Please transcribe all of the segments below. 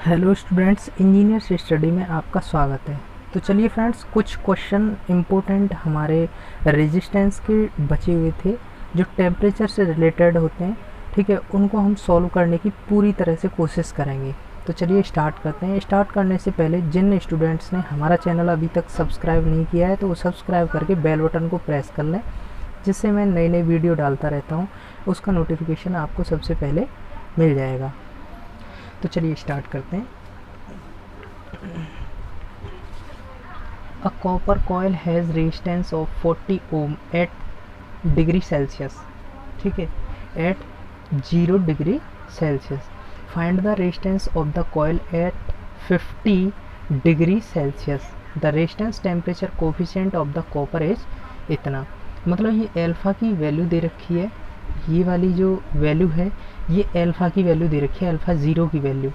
Hello students, engineers study में आपका स्वागत है। तो चलिए फ्रेंड्स, कुछ क्वेश्चन इम्पोर्टेंट हमारे रेजिस्टेंस के बचे हुए थे जो टेम्परेचर से रिलेटेड होते हैं, ठीक है, उनको हम सॉल्व करने की पूरी तरह से कोशिश करेंगे। तो चलिए स्टार्ट करते हैं। स्टार्ट करने से पहले जिन स्टूडेंट्स ने हमारा चैनल अभी तक सब्सक्राइब नहीं किया है तो वो सब्सक्राइब करके बेल बटन को प्रेस कर लें, जिससे मैं नई नई वीडियो डालता रहता हूँ, उसका नोटिफिकेशन आपको सबसे पहले मिल जाएगा। तो चलिए स्टार्ट करते हैं। A copper coil has resistance of 40 ohm at degree Celsius, ठीक है, at 0 degree Celsius. Find the resistance of the coil at 50 degree Celsius. The resistance temperature coefficient of the copper is इतना। मतलब ये alpha की value दे रखी है, ये वाली जो वैल्यू है ये अल्फ़ा की वैल्यू दे रखी है, अल्फ़ा 0 की वैल्यू।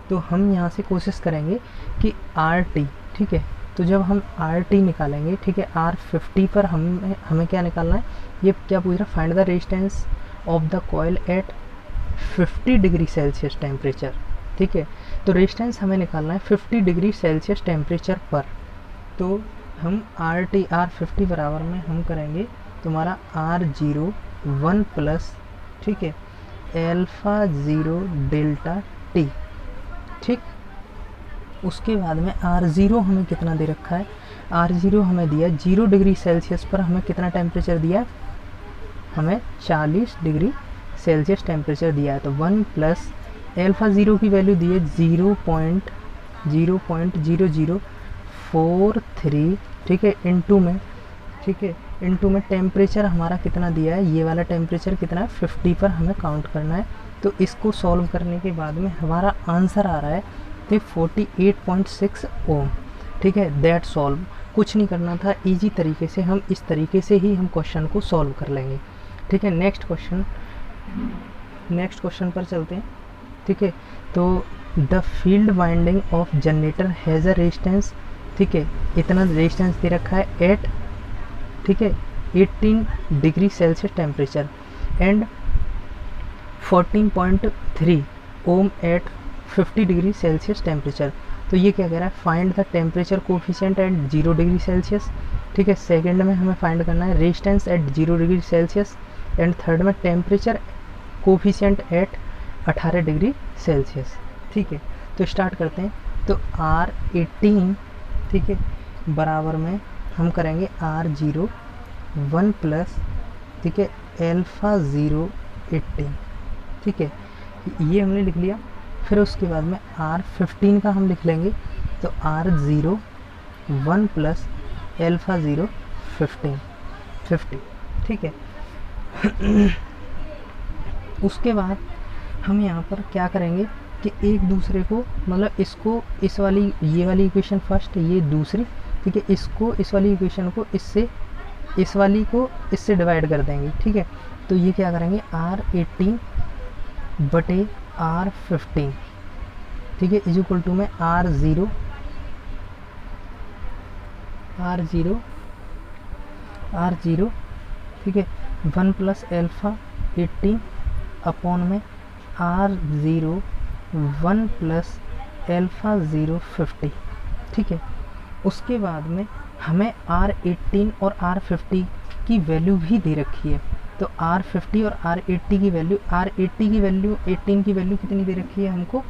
तो हम यहाँ से कोशिश करेंगे कि आर टी, ठीक है, तो जब हम आर टी निकालेंगे, ठीक है, आर 50 पर हमें क्या निकालना है, ये क्या पूछ रहा है, find the resistance of the coil at 50 degree Celsius temperature, ठीक है। तो रेजिस्टेंस हमें निकालना है 50 डिग्री सेल्सियस टेम्परेचर पर। तो हम आर 50 बराबर में हम करेंगे तुम्हारा R0 1 प्लस, ठीक है, अल्फ़ा 0 डेल्टा टी, ठीक। उसके बाद में R0 हमें कितना दे रखा है, R0 हमें दिया 0 डिग्री सेल्सियस पर हमें कितना टेम्परेचर दिया है, हमें 40 डिग्री सेल्सियस टेम्परेचर दिया है। तो 1 प्लस अल्फ़ा 0 की वैल्यू दी है 0.0043, ठीक है, इनटू में, ठीक है, इनटू में टेम्परेचर हमारा कितना दिया है, ये वाला टेम्परेचर कितना है 50 पर हमें काउंट करना है। तो इसको सॉल्व करने के बाद में हमारा आंसर आ रहा है तो 48.6 ओम, ठीक है। दैट सॉल्व, कुछ नहीं करना था, इजी तरीके से हम इस तरीके से ही हम क्वेश्चन को सॉल्व कर लेंगे, ठीक है। नेक्स्ट क्वेश्चन पर चलते हैं, ठीक है। तो the field winding of generator has a resistance, ठीक है, इतना रेजिस्टेंस दे रखा है एट, ठीक है, 18 degree Celsius temperature and 14.3 ohm at 50 degree Celsius temperature. तो ये क्या कह रहा है, find the temperature coefficient at 0 degree Celsius, ठीक है। सेकंड में हमें फाइंड करना है resistance at 0 degree celsius and third में temperature coefficient at 18 degree Celsius, ठीक है। तो स्टार्ट करते हैं। तो R18, ठीक है, बराबर में हम करेंगे R0 1 प्लस, ठीक है, अल्फ़ा 0 18, ठीक है, ये हमने लिख लिया। फिर उसके बाद में R15 का हम लिख लेंगे। तो R0 1 प्लस अल्फ़ा 0 50, ठीक है। उसके बाद हम यहाँ पर क्या करेंगे कि एक दूसरे को, मतलब इसको, इस वाली, ये वाली इक्वेशन फर्स्ट, ये दूसरी, ठीक है, इसको, इस वाली इक्वेशन को इससे, इस वाली को इससे डिवाइड कर देंगे, ठीक है। तो ये क्या करेंगे, R18 बटे R15, ठीक है, इज इक्वल टू में R0, ठीक है, 1 प्लस अल्फ़ा 18 अपॉन में R0 1 प्लस अल्फ़ा 0 50, ठीक है। उसके बाद में हमें R18 और R50 की वैल्यू भी दे रखी है। तो R50 और R80 की वैल्यू, R80 की वैल्यू, 18 की वैल्यू कितनी दे रखी है हमको,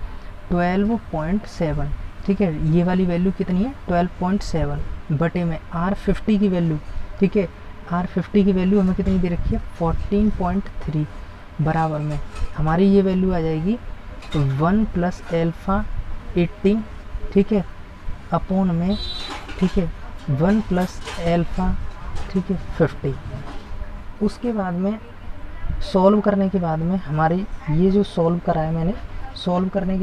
12.7, ठीक है, ये वाली वैल्यू कितनी है 12.7 बटे में R50 की वैल्यू, ठीक है, R50 की वैल्यू हमें कितनी दे रखी है 14.3, बराबर में हमारी ये वैल्यू आ जाएगी 1 प्लस अल्फ़ा 18, ठीक है, अपॉन में, ठीक है, 1 प्लस अल्फ़ा, ठीक है, 50। उसके बाद में सॉल्व करने के बाद में हमारी ये जो सॉल्व करा है मैंने, सॉल्व करने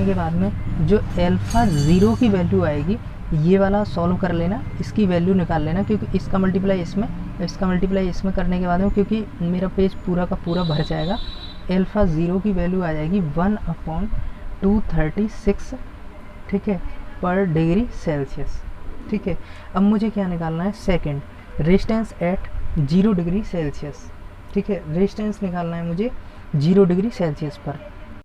के बाद में जो अल्फ़ा 0 की वैल्यू आएगी, ये वाला सॉल्व कर लेना, इसकी वैल्यू निकाल लेना, क्योंकि इसका मल्टीप्लाई इसमें करने के बाद में, क्योंकि मेरा पेज पूरा का पूरा भर जाएगा, अल्फ़ा 0 की वैल्यू आ जाएगी 1/236, ठीक है, पर डिग्री सेल्सियस, ठीक है। अब मुझे क्या निकालना है, second resistance at 0 degree Celsius, ठीक है, रेजिस्टेंस निकालना है मुझे 0 डिग्री सेल्सियस पर।